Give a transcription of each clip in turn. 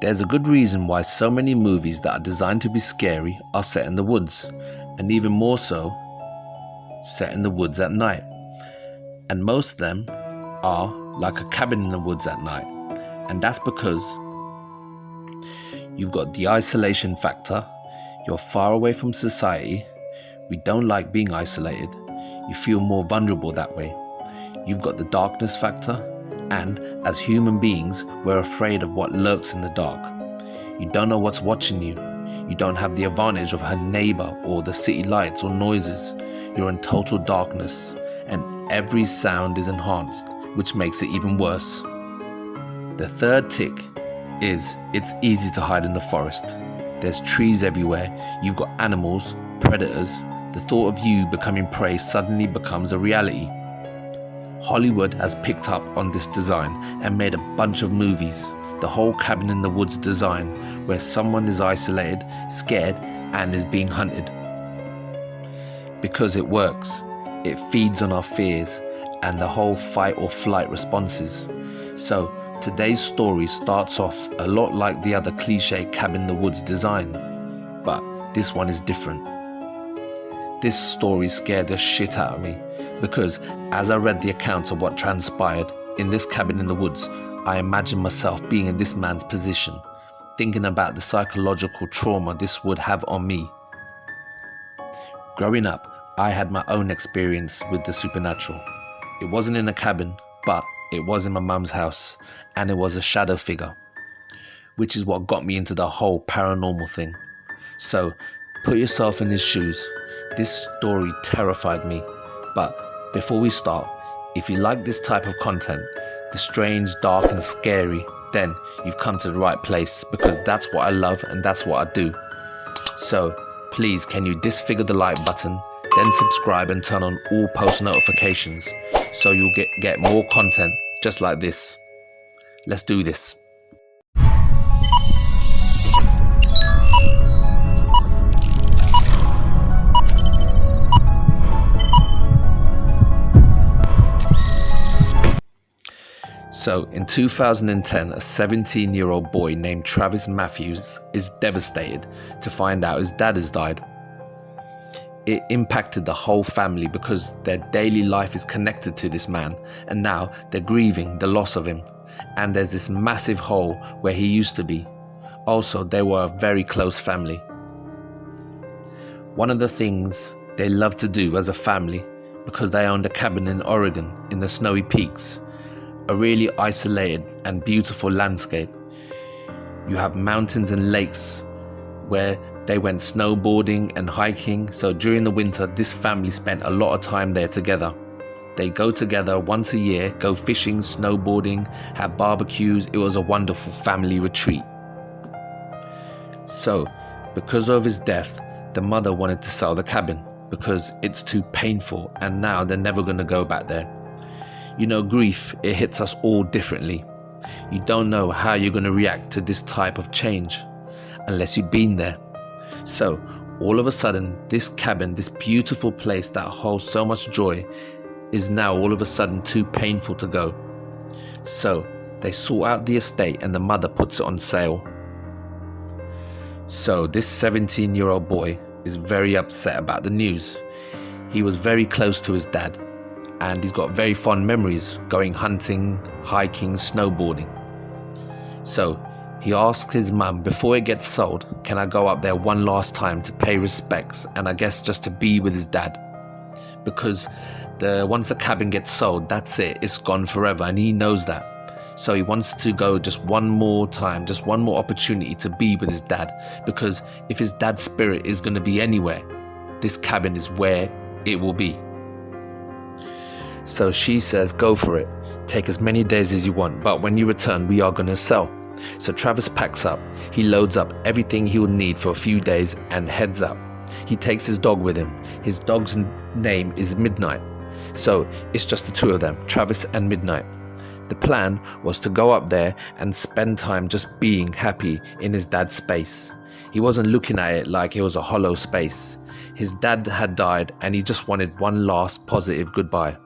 There's a good reason why so many movies that are designed to be scary are set in the woods, and even more so, set in the woods at night. And most of them are like a cabin in the woods at night, and that's because you've got the isolation factor, you're far away from society, we don't like being isolated, you feel more vulnerable that way. You've got the darkness factor, and as human beings, we're afraid of what lurks in the dark. You don't know what's watching you. You don't have the advantage of her neighbor or the city lights or noises. You're in total darkness, and every sound is enhanced, which makes it even worse. The third tick is it's easy to hide in the forest. There's trees everywhere, you've got animals, predators. The thought of you becoming prey suddenly becomes a reality. Hollywood has picked up on this design and made a bunch of movies. The whole cabin in the woods design, where someone is isolated, scared, and is being hunted. Because it works, it feeds on our fears and the whole fight or flight responses. So today's story starts off a lot like the other cliche cabin in the woods design, but this one is different. This story scared the shit out of me because as I read the accounts of what transpired in this cabin in the woods, I imagined myself being in this man's position, thinking about the psychological trauma this would have on me. Growing up, I had my own experience with the supernatural. It wasn't in a cabin, but it was in my mum's house, and it was a shadow figure, which is what got me into the whole paranormal thing. So put yourself in his shoes. This story terrified me, but before we start, if you like this type of content, the strange, dark and scary, then you've come to the right place, because that's what I love and that's what I do. So please, can you disfigure the like button, then subscribe and turn on all post notifications so you'll get more content just like this. Let's do this. So in 2010, a 17-year-old boy named Travis Matthews is devastated to find out his dad has died. It impacted the whole family because their daily life is connected to this man, and now they're grieving the loss of him. And there's this massive hole where he used to be. Also, they were a very close family. One of the things they loved to do as a family, because they owned a cabin in Oregon in the snowy peaks, a really isolated and beautiful landscape. You have mountains and lakes where they went snowboarding and hiking. So during the winter, this family spent a lot of time there together. They go together once a year, go fishing, snowboarding, have barbecues. It was a wonderful family retreat. So because of his death, the mother wanted to sell the cabin because it's too painful, and now they're never going to go back there. You know, grief, it hits us all differently. You don't know how you're going to react to this type of change unless you've been there. So all of a sudden, this cabin, this beautiful place that holds so much joy, is now all of a sudden too painful to go. So they sort out the estate and the mother puts it on sale. So this 17-year-old boy is very upset about the news. He was very close to his dad, and he's got very fond memories going hunting, hiking, snowboarding. So he asks his mum, before it gets sold, can I go up there one last time to pay respects, and I guess just to be with his dad? Because once the cabin gets sold, that's it, it's gone forever, and he knows that. So he wants to go just one more time, just one more opportunity to be with his dad, because if his dad's spirit is going to be anywhere, this cabin is where it will be. So she says, go for it, take as many days as you want, but when you return, we are going to sell. So Travis packs up, he loads up everything he will need for a few days and heads up. He takes his dog with him. His dog's name is Midnight. So it's just the two of them, Travis and Midnight. The plan was to go up there and spend time just being happy in his dad's space. He wasn't looking at it like it was a hollow space. His dad had died and he just wanted one last positive goodbye.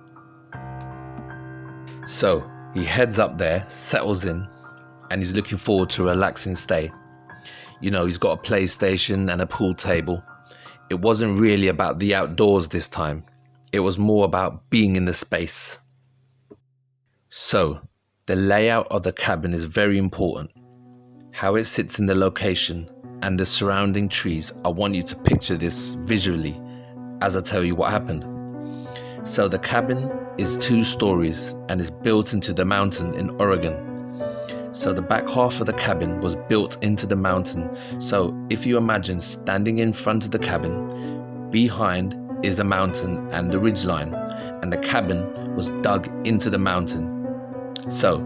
So he heads up there, settles in, and he's looking forward to a relaxing stay. You know, he's got a PlayStation and a pool table. It wasn't really about the outdoors this time. It was more about being in the space. So, the layout of the cabin is very important. How it sits in the location and the surrounding trees. I want you to picture this visually as I tell you what happened. So the cabin is 2 stories and is built into the mountain in Oregon. So the back half of the cabin was built into the mountain. So if you imagine standing in front of the cabin, behind is a mountain and the ridgeline, and the cabin was dug into the mountain. So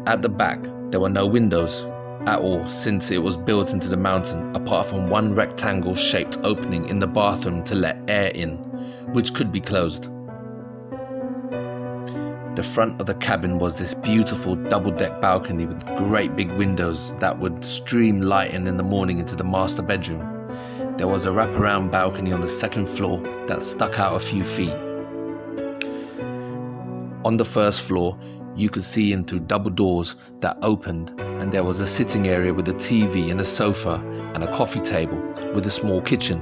at the back there were no windows at all, since it was built into the mountain, apart from one rectangle shaped opening in the bathroom to let air in, which could be closed. The front of the cabin was this beautiful double-deck balcony with great big windows that would stream light in the morning into the master bedroom. There was a wraparound balcony on the 2nd floor that stuck out a few feet. On the 1st floor, you could see in through double doors that opened, and there was a sitting area with a TV and a sofa and a coffee table with a small kitchen.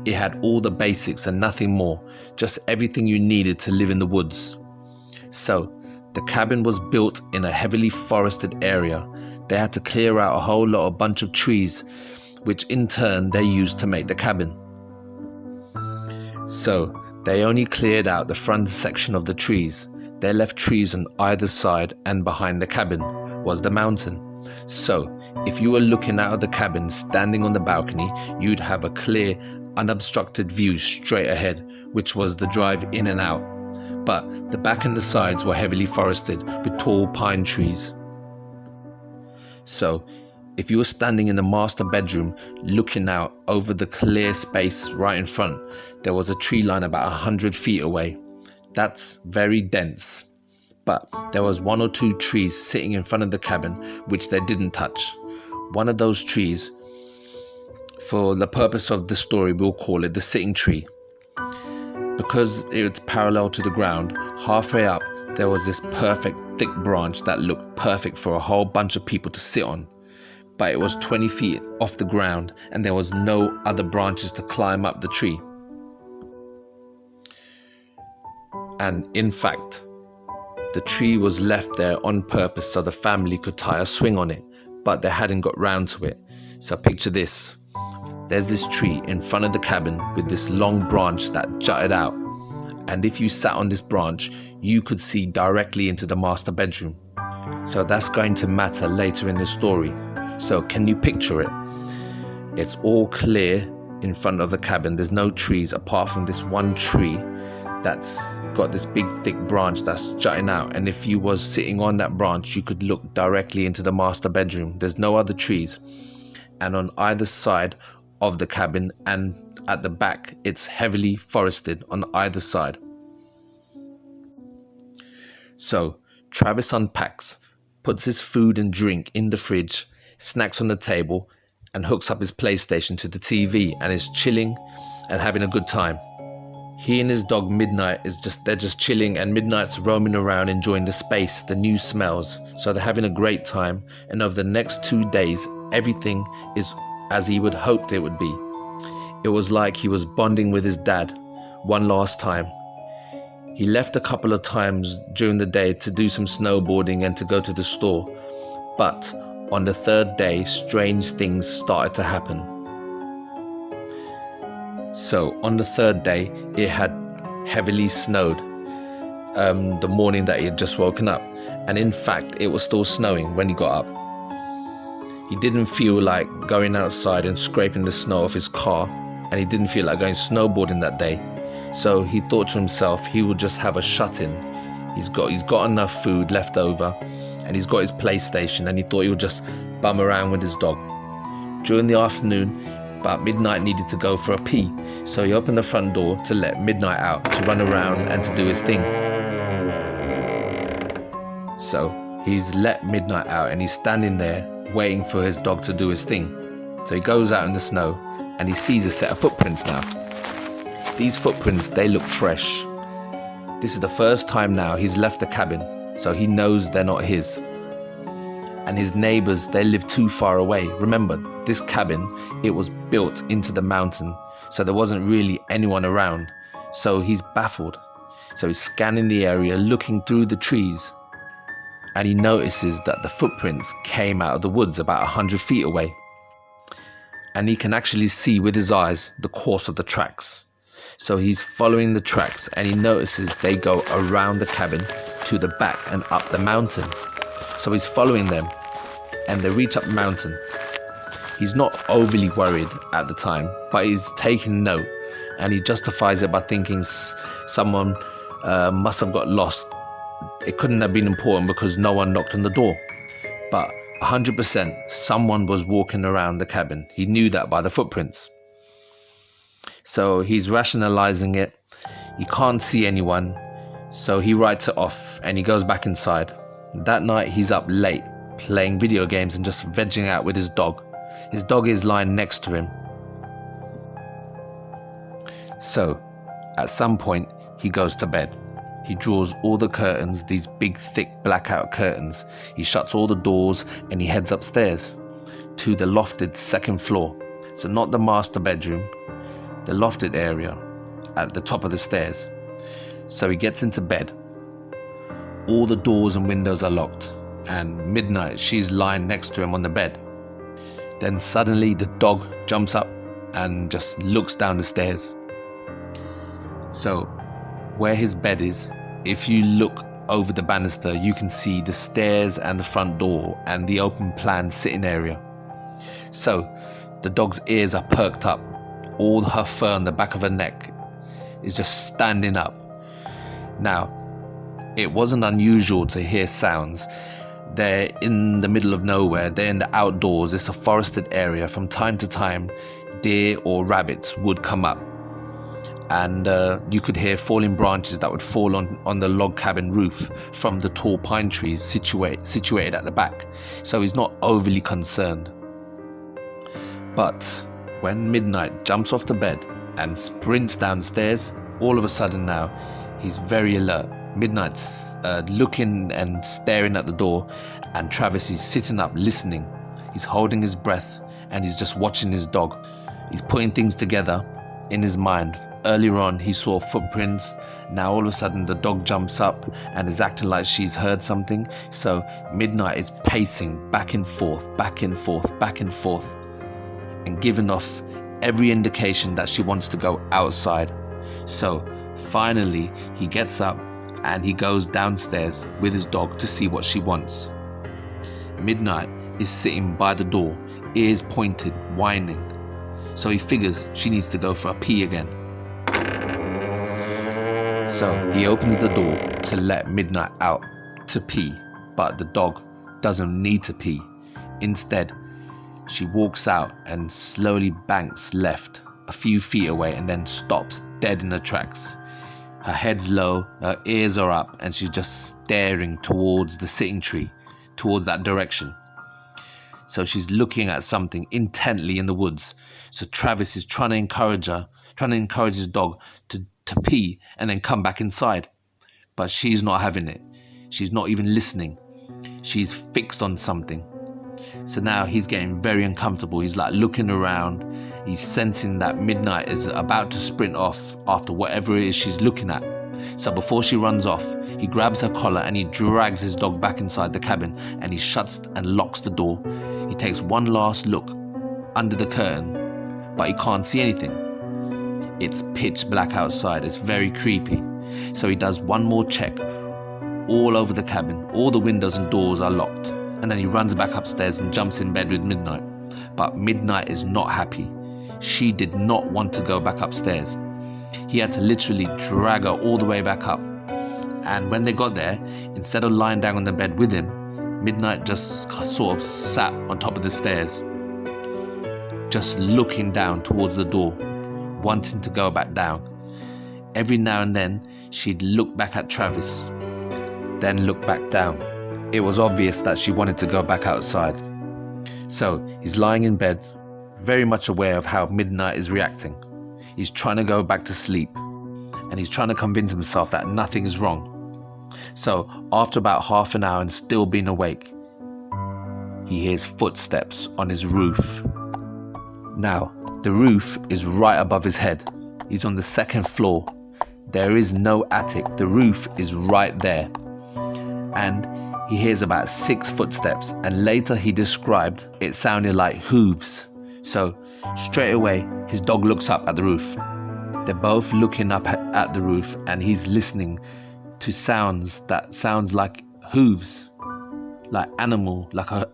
It had all the basics and nothing more, just everything you needed to live in the woods. So, the cabin was built in a heavily forested area. They had to clear out a whole bunch of trees, which in turn they used to make the cabin. So, they only cleared out the front section of the trees. They left trees on either side, and behind the cabin was the mountain. So, if you were looking out of the cabin standing on the balcony, you'd have a clear, unobstructed view straight ahead, which was the drive in and out. But the back and the sides were heavily forested with tall pine trees. So, if you were standing in the master bedroom looking out over the clear space right in front, there was a tree line about 100 feet away. That's very dense. But there was 1 or 2 trees sitting in front of the cabin which they didn't touch. One of those trees, for the purpose of the story, we'll call it the sitting tree. Because it's parallel to the ground, halfway up there was this perfect thick branch that looked perfect for a whole bunch of people to sit on. But it was 20 feet off the ground and there was no other branches to climb up the tree. And in fact, the tree was left there on purpose so the family could tie a swing on it, but they hadn't got round to it. So picture this. There's this tree in front of the cabin with this long branch that jutted out. And if you sat on this branch, you could see directly into the master bedroom. So that's going to matter later in the story. So can you picture it? It's all clear in front of the cabin. There's no trees apart from this one tree that's got this big thick branch that's jutting out, and if you was sitting on that branch you could look directly into the master bedroom. There's no other trees, and on either side of the cabin and at the back it's heavily forested on either side. So Travis unpacks, puts his food and drink in the fridge, snacks on the table, and hooks up his PlayStation to the TV and is chilling and having a good time. He and his dog Midnight they're just chilling, and Midnight's roaming around enjoying the space, the new smells. So they're having a great time, and over the next 2 days everything is as he would hoped it would be. It was like he was bonding with his dad one last time. He left a couple of times during the day to do some snowboarding and to go to the store, but on the 3rd day strange things started to happen. So on the 3rd day it had heavily snowed the morning that he had just woken up, and in fact it was still snowing when he got up. He didn't feel like going outside and scraping the snow off his car, and he didn't feel like going snowboarding that day. So he thought to himself he would just have a shut-in. He's got enough food left over, and he's got his PlayStation, and he thought he would just bum around with his dog. During the afternoon, but Midnight needed to go for a pee, so he opened the front door to let Midnight out to run around and to do his thing. So he's let Midnight out and he's standing there waiting for his dog to do his thing. So he goes out in the snow and he sees a set of footprints now. These footprints, they look fresh. This is the first time now he's left the cabin, so he knows they're not his. and his neighbors, they live too far away. Remember, this cabin, it was built into the mountain, so there wasn't really anyone around. So he's baffled. So he's scanning the area, looking through the trees, and he notices that the footprints came out of the woods about 100 feet away. And he can actually see with his eyes the course of the tracks. So he's following the tracks, and he notices they go around the cabin to the back and up the mountain. So he's following them, and they reach up the mountain. He's not overly worried at the time, but he's taking note, and he justifies it by thinking someone must have got lost. It couldn't have been important because no one knocked on the door. But 100% someone was walking around the cabin. He knew that by the footprints. So he's rationalizing it. He can't see anyone, so he writes it off and he goes back inside. That night he's up late playing video games and just vegging out with his dog. His dog is lying next to him. So at some point he goes to bed. He draws all the curtains, these big thick blackout curtains. He shuts all the doors and he heads upstairs to the lofted second floor. So not the master bedroom, the lofted area at the top of the stairs. So he gets into bed. All the doors and windows are locked, and midnight she's lying next to him on the bed. Then suddenly the dog jumps up and just looks down the stairs. So where his bed is, if you look over the banister, you can see the stairs and the front door and the open plan sitting area. So the dog's ears are perked up. All her fur on the back of her neck is just standing up. Now, it wasn't unusual to hear sounds. They're in the middle of nowhere. They're in the outdoors. It's a forested area. From time to time, deer or rabbits would come up. And you could hear falling branches that would fall on the log cabin roof from the tall pine trees situated at the back. So he's not overly concerned. But when Midnight jumps off the bed and sprints downstairs, all of a sudden now, he's very alert. Midnight's looking and staring at the door, and Travis is sitting up listening. He's holding his breath and he's just watching his dog. He's putting things together in his mind. Earlier on he saw footprints. Now all of a sudden the dog jumps up and is acting like she's heard something. So Midnight is pacing back and forth, back and forth, back and forth, and giving off every indication that she wants to go outside. So finally he gets up and he goes downstairs with his dog to see what she wants. Midnight is sitting by the door, ears pointed, whining. So he figures she needs to go for a pee again. So he opens the door to let Midnight out to pee, but the dog doesn't need to pee. Instead, she walks out and slowly banks left a few feet away and then stops dead in her tracks. Her head's low, her ears are up, and she's just staring towards the sitting tree, towards that direction. So she's looking at something intently in the woods. So Travis is trying to encourage her, trying to encourage his dog to pee and then come back inside. But she's not having it. She's not even listening. She's fixed on something. So now he's getting very uncomfortable. He's like looking around. He's sensing that Midnight is about to sprint off after whatever it is she's looking at. So before she runs off, he grabs her collar and he drags his dog back inside the cabin, and he shuts and locks the door. He takes one last look under the curtain, but he can't see anything. It's pitch black outside. It's very creepy. So he does one more check all over the cabin. All the windows and doors are locked. And then he runs back upstairs and jumps in bed with Midnight. But Midnight is not happy. She did not want to go back upstairs. He had to literally drag her all the way back up. And when they got there, instead of lying down on the bed with him, Midnight just sort of sat on top of the stairs, just looking down towards the door, wanting to go back down. Every now and then, she'd look back at Travis, then look back down. It was obvious that she wanted to go back outside. So he's lying in bed, very much aware of how Midnight is reacting. He's trying to go back to sleep, and he's trying to convince himself that nothing is wrong. So after about half an hour and still being awake, he hears footsteps on his roof. Now, the roof is right above his head. He's on the second floor. There is no attic. The roof is right there. And he hears about 6 footsteps, and later he described it sounded like hooves. So straight away, his dog looks up at the roof. They're both looking up at the roof, and he's listening to sounds that sounds like hooves, like an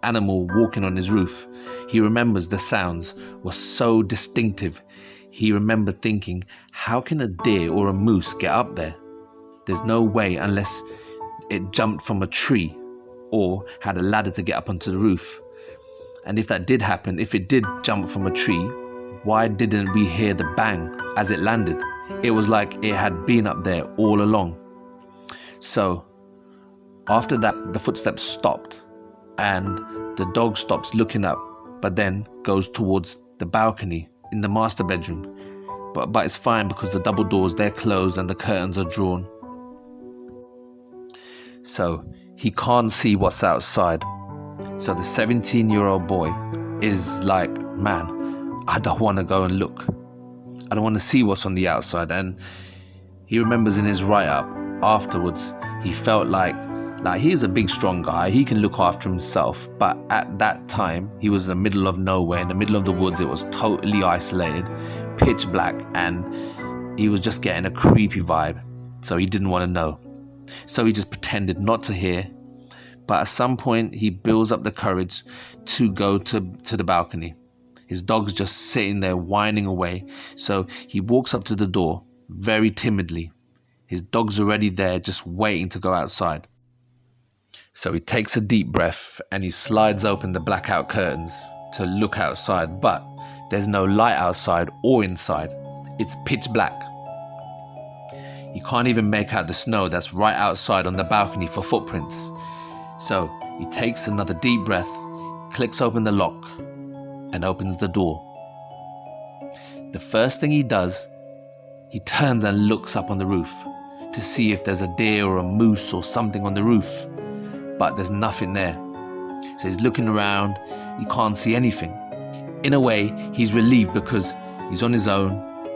animal walking on his roof. He remembers the sounds were so distinctive. He remembered thinking, how can a deer or a moose get up there? There's no way unless it jumped from a tree or had a ladder to get up onto the roof. And if that did happen, if it did jump from a tree, why didn't we hear the bang as it landed? It was like it had been up there all along. So after that, the footsteps stopped and the dog stops looking up, but then goes towards the balcony in the master bedroom. But it's fine because the double doors, they're closed and the curtains are drawn. So he can't see what's outside. So the 17-year-old boy is like, man, I don't want to go and look. I don't want to see what's on the outside. And he remembers in his write-up afterwards, he felt like he's a big, strong guy. He can look after himself. But at that time, he was in the middle of nowhere, in the middle of the woods. It was totally isolated, pitch black, and he was just getting a creepy vibe. So he didn't want to know. So he just pretended not to hear. But at some point, he builds up the courage to go to the balcony. His dog's just sitting there whining away. So he walks up to the door very timidly. His dog's already there just waiting to go outside. So he takes a deep breath and he slides open the blackout curtains to look outside. But there's no light outside or inside. It's pitch black. You can't even make out the snow that's right outside on the balcony for footprints. So he takes another deep breath, clicks open the lock, and opens the door. The first thing he does, he turns and looks up on the roof to see if there's a deer or a moose or something on the roof. But there's nothing there. So he's looking around, he can't see anything. In a way, he's relieved because he's on his own,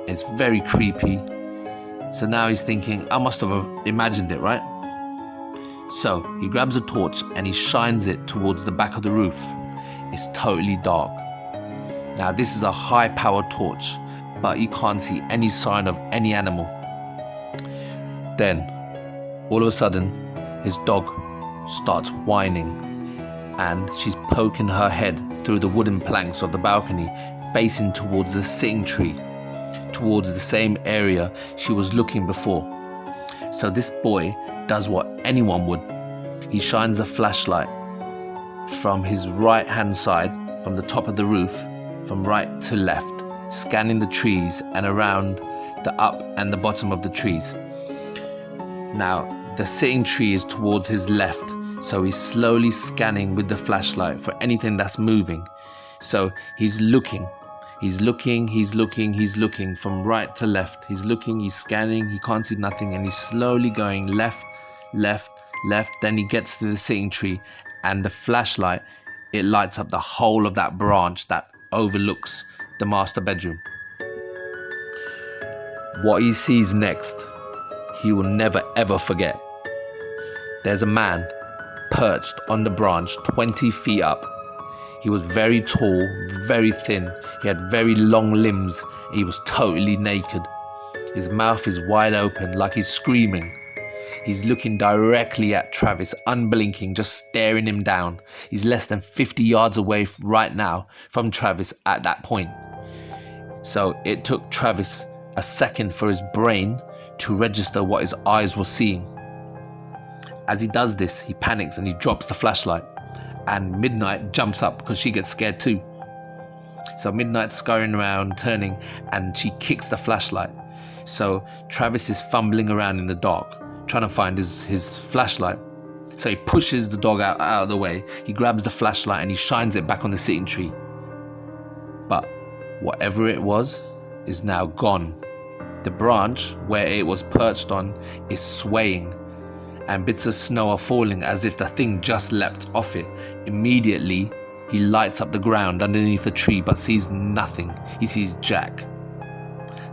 it's very creepy. So now he's thinking, I must have imagined it, right? So he grabs a torch and he shines it towards the back of the roof. It's totally dark. Now this is a high-powered torch, but you can't see any sign of any animal. Then, all of a sudden, his dog starts whining, and she's poking her head through the wooden planks of the balcony, facing towards the sitting tree, towards the same area she was looking before. So this boy does what anyone would. He shines a flashlight from his right hand side, from the top of the roof, from right to left, scanning the trees and around the up and the bottom of the trees. Now the sitting tree is towards his left, so he's slowly scanning with the flashlight for anything that's moving. So he's looking from right to left. He's looking, he's scanning, he can't see nothing, and he's slowly going left, left, left. Then he gets to the sitting tree, and the flashlight, it lights up the whole of that branch that overlooks the master bedroom. What he sees next, he will never ever forget. There's a man perched on the branch 20 feet up. He was very tall, very thin. He had very long limbs. He was totally naked. His mouth is wide open like he's screaming. He's looking directly at Travis, unblinking, just staring him down. He's less than 50 yards away right now from Travis at that point. So it took Travis a second for his brain to register what his eyes were seeing. As he does this, he panics and he drops the flashlight. And Midnight jumps up because she gets scared too. So Midnight's scurrying around, turning, and she kicks the flashlight. So Travis is fumbling around in the dark, trying to find his flashlight. So he pushes the dog out of the way. He grabs the flashlight and he shines it back on the sitting tree. But whatever it was is now gone. The branch where it was perched on is swaying, and bits of snow are falling as if the thing just leapt off it. Immediately, He lights up the ground underneath the tree but sees nothing. He sees Jack.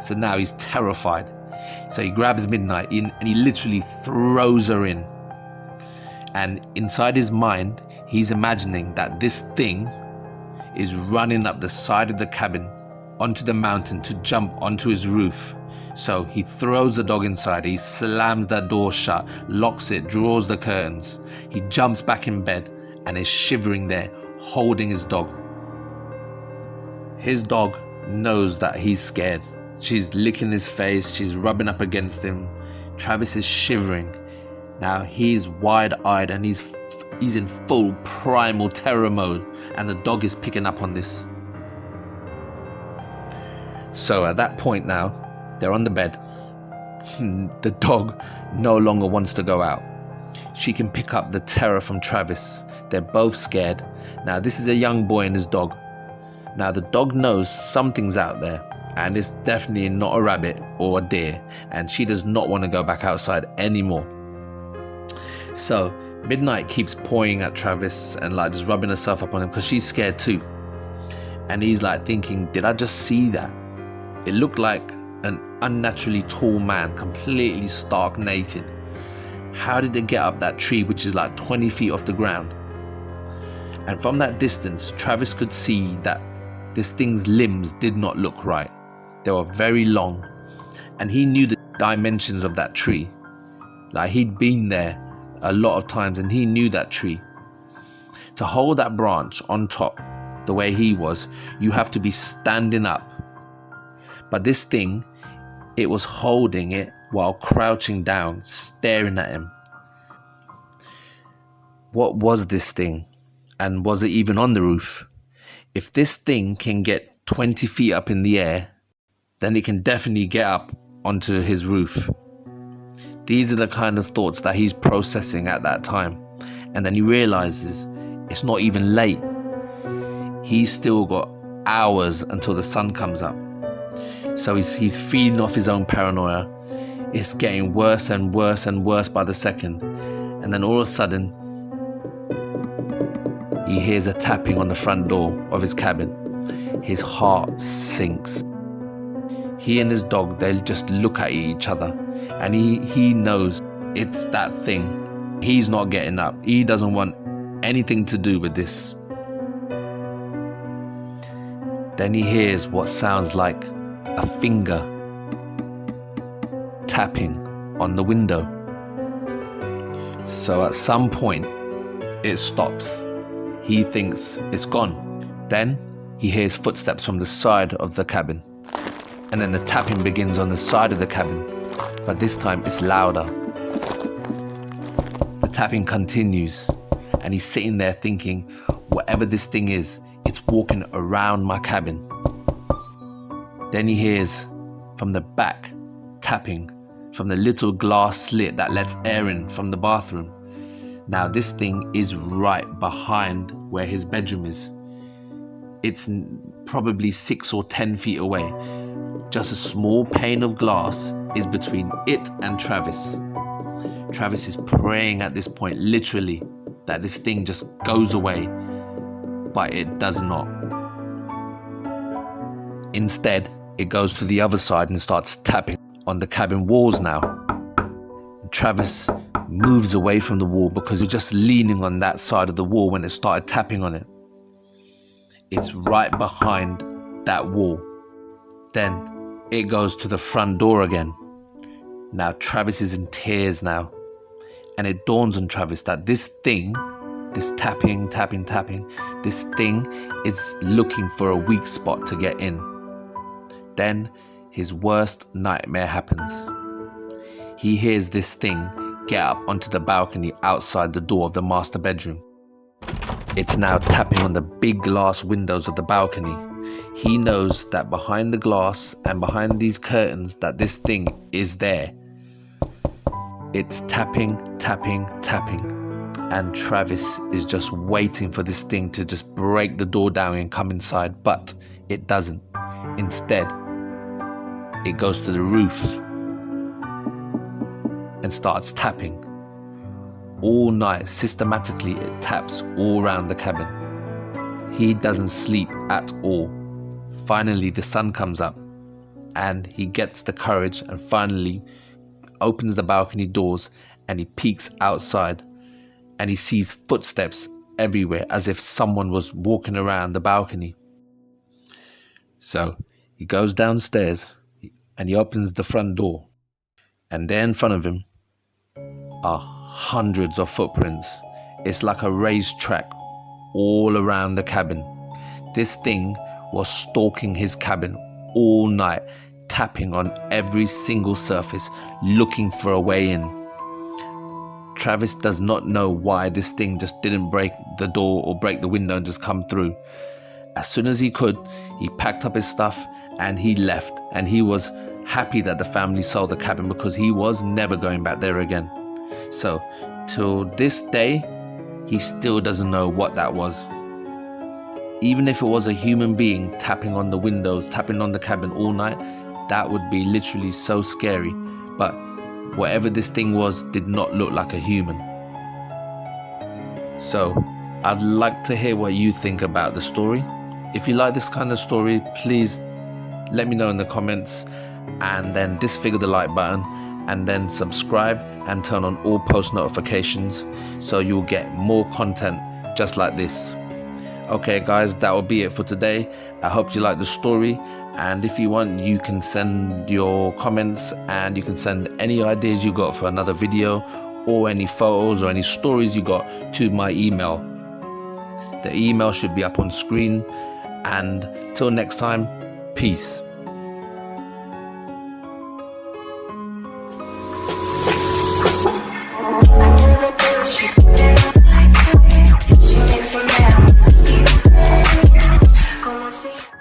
So now he's terrified. So he grabs Midnight and he literally throws her in. And inside his mind, he's imagining that this thing is running up the side of the cabin onto the mountain to jump onto his roof. So he throws the dog inside, he slams that door shut, locks it, draws the curtains. He jumps back in bed and is shivering there, holding his dog. His dog knows that he's scared. She's licking his face, she's rubbing up against him. Travis is shivering. Now he's wide-eyed and he's in full primal terror mode, and the dog is picking up on this. So at that point now, they're on the bed. The dog no longer wants to go out. She can pick up the terror from Travis. They're both scared. Now this is a young boy and his dog. Now the dog knows something's out there, and it's definitely not a rabbit or a deer, and she does not want to go back outside anymore. So Midnight keeps pawing at Travis and like just rubbing herself up on him because she's scared too. And he's like thinking, did I just see that? It looked like an unnaturally tall man, completely stark naked. How did it get up that tree, which is like 20 feet off the ground? And from that distance, Travis could see that this thing's limbs did not look right. They were very long, and he knew the dimensions of that tree. Like he'd been there a lot of times and he knew that tree. To hold that branch on top the way he was, you have to be standing up. But this thing, it was holding it while crouching down, staring at him. What was this thing? And was it even on the roof? If this thing can get 20 feet up in the air, then it can definitely get up onto his roof. These are the kind of thoughts that he's processing at that time. And then he realizes it's not even late. He's still got hours until the sun comes up. So he's feeding off his own paranoia. It's getting worse and worse and worse by the second. And then all of a sudden, he hears a tapping on the front door of his cabin. His heart sinks. He and his dog, they just look at each other, and he knows it's that thing. He's not getting up. He doesn't want anything to do with this. Then he hears what sounds like a finger tapping on the window. So at some point, it stops. He thinks it's gone. Then he hears footsteps from the side of the cabin. And then the tapping begins on the side of the cabin, but this time it's louder. The tapping continues, and he's sitting there thinking, whatever this thing is, it's walking around my cabin. Then he hears from the back tapping from the little glass slit that lets air in from the bathroom. Now this thing is right behind where his bedroom is. It's probably 6 or 10 feet away. Just a small pane of glass is between it and Travis. Travis is praying at this point, literally, that this thing just goes away, but it does not. Instead, it goes to the other side and starts tapping on the cabin walls now. Travis moves away from the wall because he's just leaning on that side of the wall when it started tapping on it. It's right behind that wall. Then it goes to the front door again. Now Travis is in tears now. And it dawns on Travis that this thing, this tapping, this thing is looking for a weak spot to get in. Then his worst nightmare happens. He hears this thing get up onto the balcony outside the door of the master bedroom. It's now tapping on the big glass windows of the balcony. He knows that behind the glass and behind these curtains that this thing is there. It's tapping. And Travis is just waiting for this thing to just break the door down and come inside, but it doesn't. Instead, it goes to the roof and starts tapping. All night, systematically, it taps all around the cabin. He doesn't sleep at all. Finally, the sun comes up and he gets the courage and finally opens the balcony doors and he peeks outside and he sees footsteps everywhere as if someone was walking around the balcony. So he goes downstairs and he opens the front door, and there in front of him are hundreds of footprints. It's like a racetrack all around the cabin. This thing was stalking his cabin all night, tapping on every single surface, looking for a way in. Travis does not know why this thing just didn't break the door or break the window and just come through. As soon as he could, he packed up his stuff and he left, and he was happy that the family sold the cabin because he was never going back there again. So till this day, he still doesn't know what that was. Even if it was a human being tapping on the windows, tapping on the cabin all night, that would be literally so scary. But whatever this thing was did not look like a human. So I'd like to hear what you think about the story. If you like this kind of story, please let me know in the comments, and then disfigure the like button, and then subscribe and turn on all post notifications so you'll get more content just like this. Okay guys, that will be it for today. I hope you like the story, and if you want, you can send your comments and you can send any ideas you got for another video or any photos or any stories you got to my email. The email should be up on screen, and till next time, peace.